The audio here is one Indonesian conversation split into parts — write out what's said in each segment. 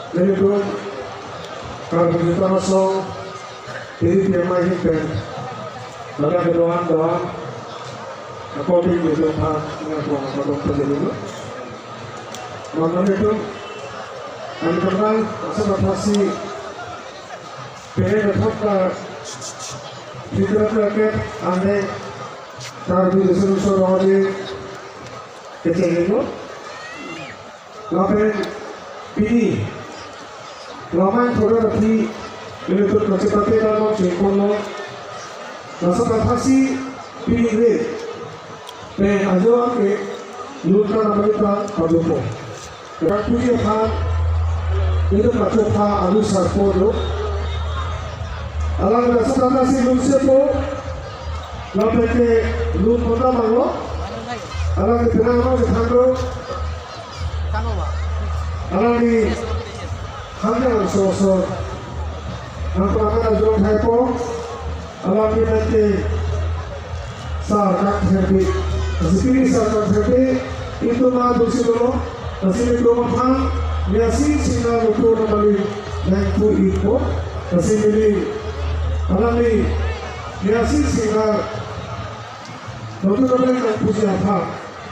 Jadi itu kalau kita masuk ini dia main kan, maka doa according to the path yang Tuhan terjadi itu. Maka itu karena sebatasi pihak tetap fikiran rakyat aneh dari seluruh orang kecil itu, lapen pilih, lapan thora rapi itu kecil dalam jengkol, sebatasi pilih deh, aja ke luka mereka berjumpa. Kalau punya hal itu macam hal alus sarpodo, alam sebatasi lusepo, lapen ke luka mana? Alam di tengah mana alam di hanya sosok apa ada jual hepo alam di nanti sarkan herbi seperti sarkan herbi itu mah dosi dulu masih di rumah pang biasa singa betul kembali naik pun itu masih di alam di biasa singa betul kembali naik pun siapa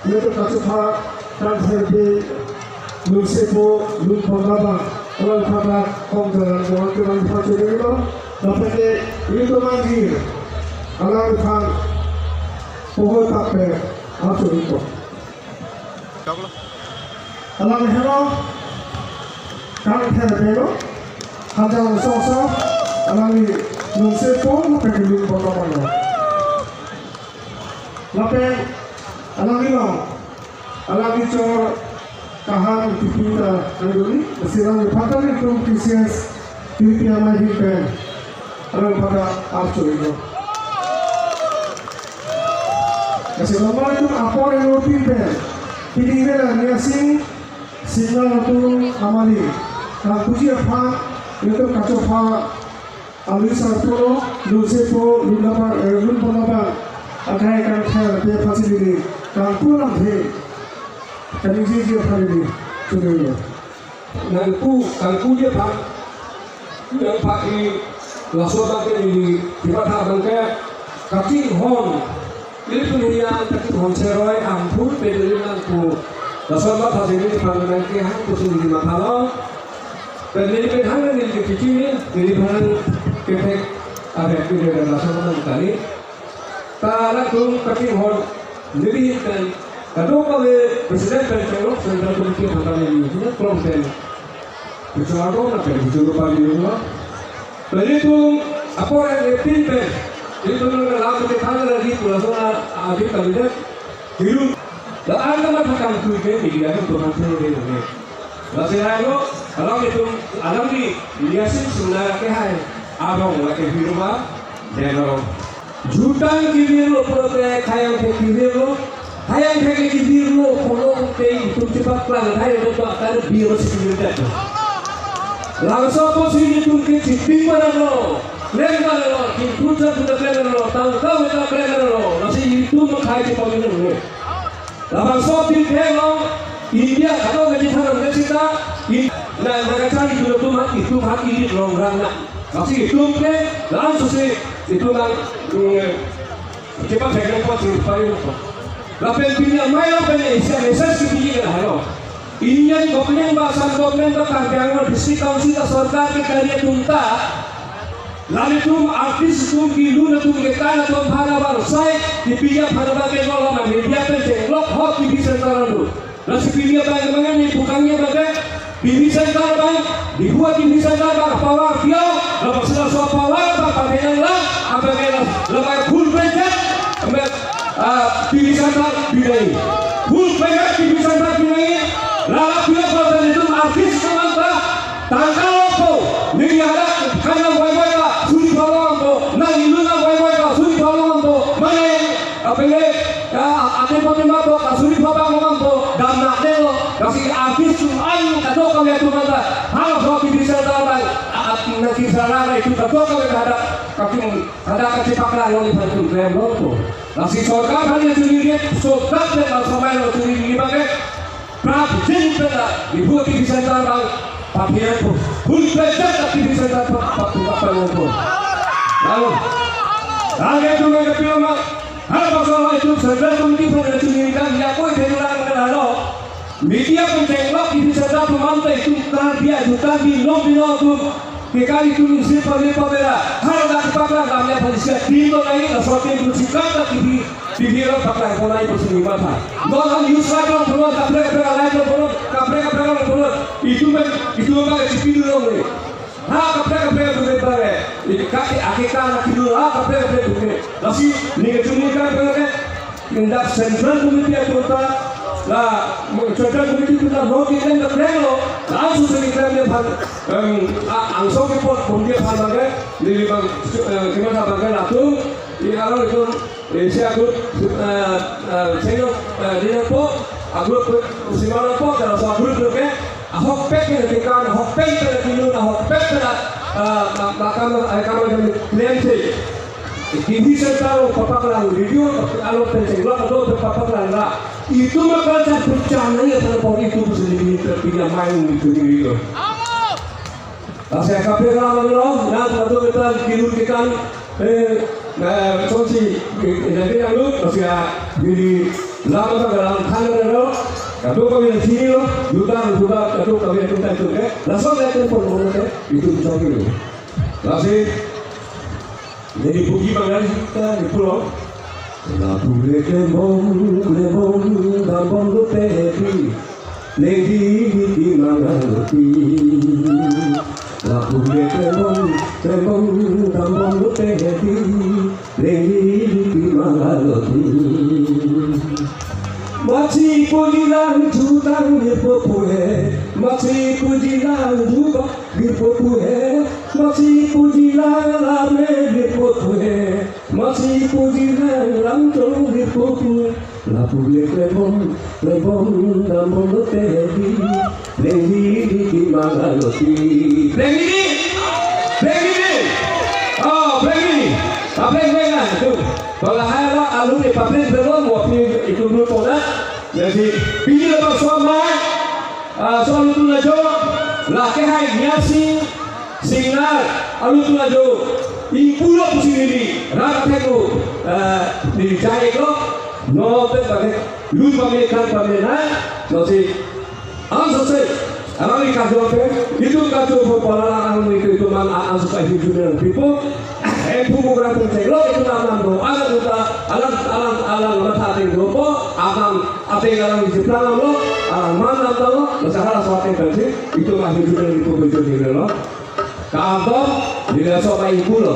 dia tu kacau dan herbi lusepo lupagaba kalau pada konggalan konggalan pada itu dapat itu manggil alam kan pohon tape atau itu alam hero kan hero hajar sosok alam lusepo dapat lupagaba dapat alam itu kahar kita negeri sirang pakai itu kisah tiada lagi kan orang pada arco itu. Kasih nama itu apa yang lebih kan? Ini adalah niasing sinyal itu amali. Kalau puji apa itu kacau apa alus arco lusepo lulapa ada yang kan dia pasti ini kalau pulang deh. Kami sih hari ini sudah. Nangku dia pak, yang pak ini langsung pakai ini tiba tiba bangkai kaki hon, ini penilaian kaki hon seroy ampun peduli nangku. Langsung pak hari ini bangkai hang pusing di mata dan ini pedang ini dikiki ini bahan kepek ada yang dia langsung mengkali. Karena tu kaki hon lebih dan kalau kalau presiden pencalon sentral politik antara ini itu problem. Bicara nak bicara pada ini. Jadi itu apa yang pinter itu kalau lalu kita lagi pulasana adik kandidat hidup. Dan ada macam kamu tu dia itu macam ini. Lalu kalau itu alam di dia sih sebenarnya kehai abang lagi hidup apa? Jutaan kiri lo protek kaya kiri lo. Hayang kaya kibir lo, kalau kay itu cepat lang, hayang lo akan biro sekalian. Langsung posisi itu kecipin mana lo, lembah lo, kimputer sudah lembah lo, tangkau sudah lembah lo, masih itu mengkai cepat ini lo. Langsung pilih lo, India kalau gaji tanam kita, nah mereka cari itu hati ini longrang nak, masih itu ke, langsung sih itu kan cepat saya kira cepat itu. Lapen punya mayo punya istilah seperti ini lah. Ini government bahasa government terkadang district council सरकार के कार्य तुमता लाने तुम आर्टिस्ट तुम गिलू न तुम के काना तुम भागा बारसाई दिपिया भागा के गोला में मीडिया पे जेंगलोक हो टीवी सेंटर लो नसी मीडिया बाग में नहीं बुकांगे बागे टीवी सेंटर बाग दिहुआ टीवी सेंटर बाग पावर दियो लो बसला सो पावर बाग पाटेन ला apa के ला फुल पेज हमें टीवी सेंटर बिनाई फुल पेज टीवी सेंटर बिनाई लाला पिया pada itu artis semata tangkal apa ni ada kana wai ka suri tolong to na ilu na wai ka suri tolong to mana apa ni ate pati ma to suri baba ngomong to dan nak delo kasi artis ayu kado ka ya tu mata hal so bisa dapat nanti sarana itu kado ka ada kasi ada kecipakan yang dibantu brand to kasi सरकार hanya sendiri sobat dan sampai lo sendiri pakai Prabu Jin pernah dibuat di Nusantara papiran po. Hulpetan at bisa dapat papiran po. Lalu, lagi itu mereka bilang, hal masalah itu segera mungkin pada sendirikan dia pun terulang lalu. Media penceklok bisa dapat mantai itu dia juga bilang tu kekali tu siapa bela. Hal dah pakar kami polisi timbul lagi sesuatu yang bersikap tapi Bibiro pakai pola itu sendiri mata. Doang Yusra kalau perlu kapre lain perlu kapre perlu itu kan itu dulu ni. Kapre berbeda. Ini kaki akikah nak dulu kapre berbeda. Nasi ni cuma kan perlu tindak sentral komite itu lah central komite itu dah mau kita nak relo langsung kita ni angsau kepot kemudian bagai di bang kita bagai langsung ini kalau itu saya aku dia po aku simpan po kalau saya guru ke ahok pek ni kan ahok pek ni dulu ahok pek na akan klien sih TV sentral paparan video kalau penceklok atau paparan lah itu maka saya percaya kalau itu sendiri tidak main itu. Saya kafe kalau lo, nah satu kita kirim kita solusi jadi yang lu masih di lama dalam kantor lo, kalau kami di sini lo, juga kalau kami itu kan, langsung saya telepon orang itu bisa gitu. Langsung jadi pergi bangga kita di pulau. La pure kembong dambong lupepi, legi di mangaloti. La pure kembong dambong lupepi, legi di mangaloti. Machi pujilan jutang dirpopuhe, machi pujilan juga dirpopuhe, machi pujilan rame dirpopuhe, machi pujilan ramcong dirpopuhe. La pule klebong dambong lupepi, legi di mangaloti. Legi, oh legi, apa yang tu? Kalau hal alun di pabrik belum waktu itu dulu pola, jadi bila bersama soal itu lajo, laki hai nyasi sinar alun itu lajo, pulau sendiri, rakyat itu di cari lo, no pakai lupa mereka pemena, nanti selesai. Anak ini kacau itu kacau pola alun itu mana supaya hidup dengan people. Program penceklok itu nama doa kita alam matating grupo akan ating alam disiplan lo alam mana lo masalah suatu yang itu masih juga di kubur ini lo kantor tidak sopan ibu lo.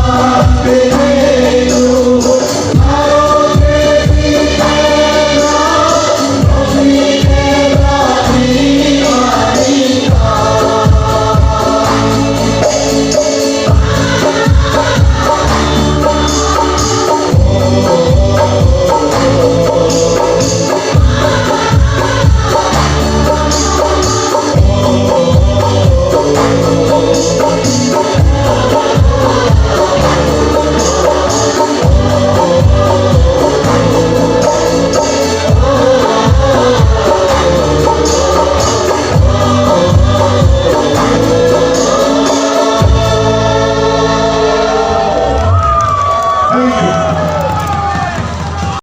Bye.